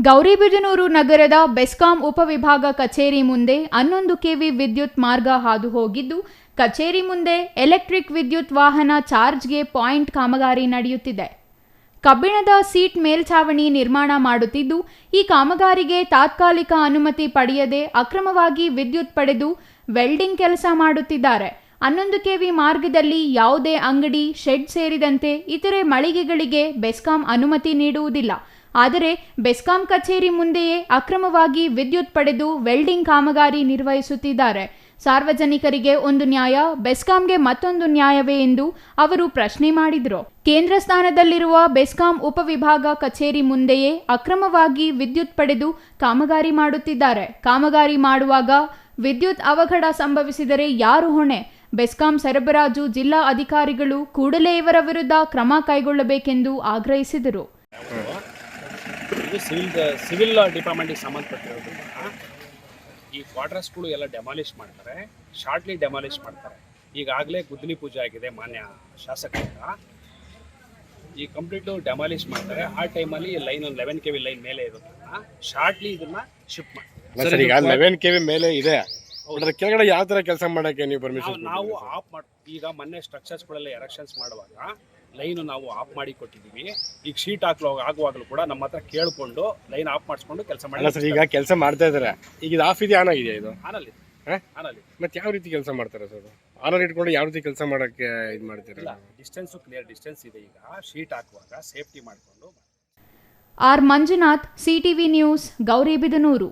ಗೌರಿಬಿದನೂರು ನಗರದ ಬೆಸ್ಕಾಂ ಉಪವಿಭಾಗ ಕಚೇರಿ ಮುಂದೆ 11 ಕೆವಿ ವಿದ್ಯುತ್ ಮಾರ್ಗ ಹಾದು ಹೋಗಿದ್ದು, ಕಚೇರಿ ಮುಂದೆ ಎಲೆಕ್ಟ್ರಿಕ್ ವಿದ್ಯುತ್ ವಾಹನ ಚಾರ್ಜ್ಗೆ ಪಾಯಿಂಟ್ ಕಾಮಗಾರಿ ನಡೆಯುತ್ತಿದೆ. ಕಬ್ಬಿಣದ ಸೀಟ್ ಮೇಲ್ಛಾವಣಿ ನಿರ್ಮಾಣ ಮಾಡುತ್ತಿದ್ದು, ಈ ಕಾಮಗಾರಿಗೆ ತಾತ್ಕಾಲಿಕ ಅನುಮತಿ ಪಡೆಯದೆ ಅಕ್ರಮವಾಗಿ ವಿದ್ಯುತ್ ಪಡೆದು ವೆಲ್ಡಿಂಗ್ ಕೆಲಸ ಮಾಡುತ್ತಿದ್ದಾರೆ. 11 ಕೆವಿ ಮಾರ್ಗದಲ್ಲಿ ಯಾವುದೇ ಅಂಗಡಿ, ಶೆಡ್ ಸೇರಿದಂತೆ ಇತರೆ ಮಳಿಗೆಗಳಿಗೆ ಬೆಸ್ಕಾಂ ಅನುಮತಿ ನೀಡುವುದಿಲ್ಲ. ಆದರೆ ಬೆಸ್ಕಾಂ ಕಚೇರಿ ಮುಂದೆಯೇ ಅಕ್ರಮವಾಗಿ ವಿದ್ಯುತ್ ಪಡೆದು ವೆಲ್ಡಿಂಗ್ ಕಾಮಗಾರಿ ನಿರ್ವಹಿಸುತ್ತಿದ್ದಾರೆ. ಸಾರ್ವಜನಿಕರಿಗೆ ಒಂದು ನ್ಯಾಯ, ಬೆಸ್ಕಾಂಗೆ ಮತ್ತೊಂದು ನ್ಯಾಯವೇ ಎಂದು ಅವರು ಪ್ರಶ್ನೆ ಮಾಡಿದರು. ಕೇಂದ್ರ ಸ್ಥಾನದಲ್ಲಿರುವ ಬೆಸ್ಕಾಂ ಉಪವಿಭಾಗ ಕಚೇರಿ ಮುಂದೆಯೇ ಅಕ್ರಮವಾಗಿ ವಿದ್ಯುತ್ ಪಡೆದು ಕಾಮಗಾರಿ ಮಾಡುತ್ತಿದ್ದಾರೆ. ಕಾಮಗಾರಿ ಮಾಡುವಾಗ ವಿದ್ಯುತ್ ಅವಘಡ ಸಂಭವಿಸಿದರೆ ಯಾರು ಹೊಣೆ? ಬೆಸ್ಕಾಂ ಸರಬರಾಜು ಜಿಲ್ಲಾ ಅಧಿಕಾರಿಗಳು ಕೂಡಲೇ ಇವರ ವಿರುದ್ಧ ಕ್ರಮ ಕೈಗೊಳ್ಳಬೇಕೆಂದು ಆಗ್ರಹಿಸಿದರು. ಇದು ಸಿವಿಲ್ ಡಿಪಾರ್ಟ್ಮೆಂಟ್ಗೆ ಸಂಬಂಧಪಟ್ಟಿರೋದ್ರಿಂದ ಈ ಕ್ವಾರ್ಟರ್ಸ್ಗಳು ಎಲ್ಲ ಡೆಮಾಲಿಷ್ ಮಾಡ್ತಾರೆ, ಶಾರ್ಟ್ಲಿ ಡೆಮಾಲಿಷ್ ಮಾಡ್ತಾರೆ. ಈಗಾಗಲೇ ಗುದ್ದಲಿ ಪೂಜೆ ಆಗಿದೆ ಮಾನ್ಯ ಶಾಸಕರಿಂದ. ಈ ಕಂಪ್ಲೀಟು ಡೆಮಾಲಿಷ್ ಮಾಡ್ತಾರೆ. ಆ ಟೈಮಲ್ಲಿ ಲೈನ್ 11 ಕೆವಿ ಲೈನ್ ಮೇಲೆ ಇರೋದನ್ನ ಶಾರ್ಟ್ಲಿ ಇದನ್ನ ಶಿಫ್ಟ್ ಮಾಡಿ. ಈಗ 11 ಕೆವಿ ಮೇಲೆ ಇದೆ, ಅದರ ಕೆಳಗಡೆ ಯಾವ ತರ ಕೆಲಸ ಮಾಡೋಕ್ಕೆ ನೀವು ಪರ್ಮಿಷನ್? ನಾವು ಆಫ್ ಮಾಡಿ, ಈಗ ಮೊನ್ನೆ ಸ್ಟ್ರಕ್ಚರ್ಸ್ಗಳೆಲ್ಲ ಎರೆಕ್ಷನ್ಸ್ ಮಾಡುವಾಗ ಲೈನು ನಾವು ಆಫ್ ಮಾಡಿ ಕೊಟ್ಟಿದ್ದೀವಿ. ಈಗ ಶೀಟ್ ಆಗುವಾಗಲೂ ಕೂಡ ನಮ್ಮ ಹತ್ರ ಕೇಳಿಕೊಂಡು ಲೈನ್ ಆಫ್ ಮಾಡಿಸ್ಕೊಂಡು ಕೆಲಸ ಮಾಡಿ. ಸರ್, ಈಗ ಕೆಲಸ ಮಾಡ್ತಾ ಇದ್ದಾರೆ, ಈಗ ಇದು ಆಫ್ ಇದೆ, ಆನ್ ಆಗಿದೆ? ಇದು ಆನಲ್ಲಿ ಮತ್ತೆ ಯಾವ ರೀತಿ ಕೆಲಸ ಮಾಡ್ತಾರೆ ಸರ್? ಆನ್ ಇಟ್ಕೊಂಡು ಯಾವ ರೀತಿ ಕೆಲಸ ಮಾಡೋಕ್ಕೆ ಇದು ಮಾಡ್ತೀರಲ್ಲ? ಡಿಸ್ಟೆನ್ಸು ಕ್ಲಿಯರ್ ಡಿಸ್ಟೆನ್ಸ್ ಇದೆ. ಈಗ ಶೀಟ್ ಹಾಕುವಾಗ ಸೇಫ್ಟಿ ಮಾಡಿಕೊಂಡು. R Manjunath, CTV news, Gauribidanur.